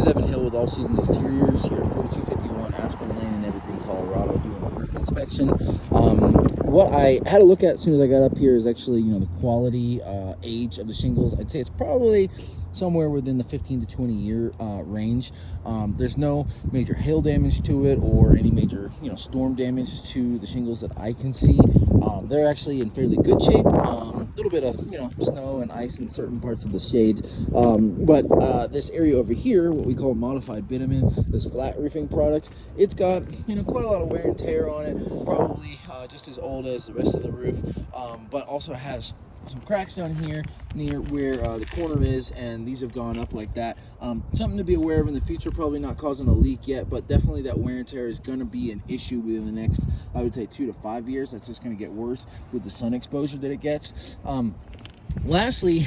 is Evan Hill with All Seasons Exteriors here at 4251 Aspen Lane in Evergreen, Colorado, doing a roof inspection. What I had a look at as soon as I got up here is actually, the quality, age of the shingles. I'd say it's probably somewhere within the 15 to 20 year range. There's no major hail damage to it or any major, storm damage to the shingles that I can see. They're actually in fairly good shape. A little bit of, snow and ice in certain parts of the shade. But this area over here, what we call modified bitumen, this flat roofing product, it's got, quite a lot of wear and tear on it, probably just as old as the rest of the roof, but also has some cracks down here near where the corner is, and these have gone up like that. Something to be aware of in the future, probably not causing a leak yet, but definitely that wear and tear is going to be an issue within the next, I would say, 2 to 5 years. That's just going to get worse with the sun exposure that it gets. Lastly,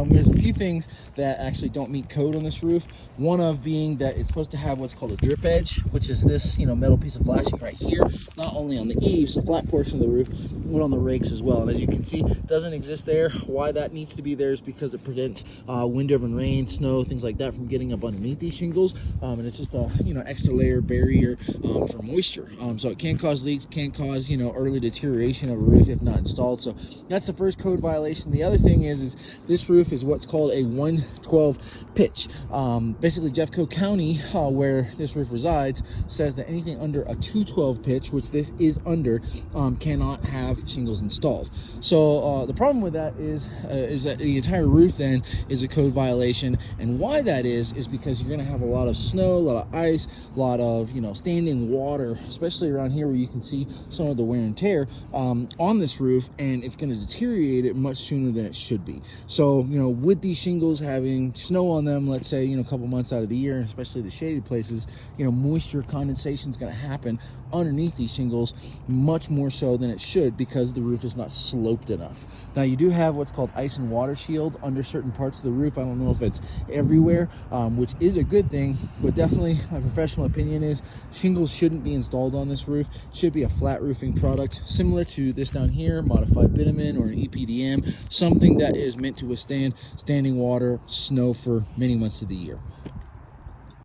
there's a few things that actually don't meet code on this roof. One of being that it's supposed to have what's called a drip edge, which is this, metal piece of flashing right here, not only on the eaves, the flat portion of the roof, but on the rakes as well. And as you can see, it doesn't exist there. Why that needs to be there is because it prevents wind-driven rain, snow, things like that from getting up underneath these shingles. And it's just a, extra layer barrier for moisture. So it can cause leaks, can cause, early deterioration of a roof if not installed. So that's the first code violation. The other thing is this roof is what's called a 112 pitch. Basically, Jeffco County, where this roof resides, says that anything under a 212 pitch, which this is under, cannot have shingles installed. So the problem with that is that the entire roof then is a code violation. And why that is because you're going to have a lot of snow, a lot of ice, a lot of standing water, especially around here where you can see some of the wear and tear on this roof, and it's going to deteriorate it much sooner than it should be. So with these shingles having snow on them, let's say a couple months out of the year, and especially the shaded places, moisture condensation is going to happen underneath these shingles much more so than it should because the roof is not sloped enough. Now you do have what's called ice and water shield under certain parts of the roof. I don't know if it's everywhere, which is a good thing, but definitely my professional opinion is shingles shouldn't be installed on this roof. It should be a flat roofing product similar to this down here, modified bitumen or an EPDM, something that is meant to withstand standing water, snow for many months of the year.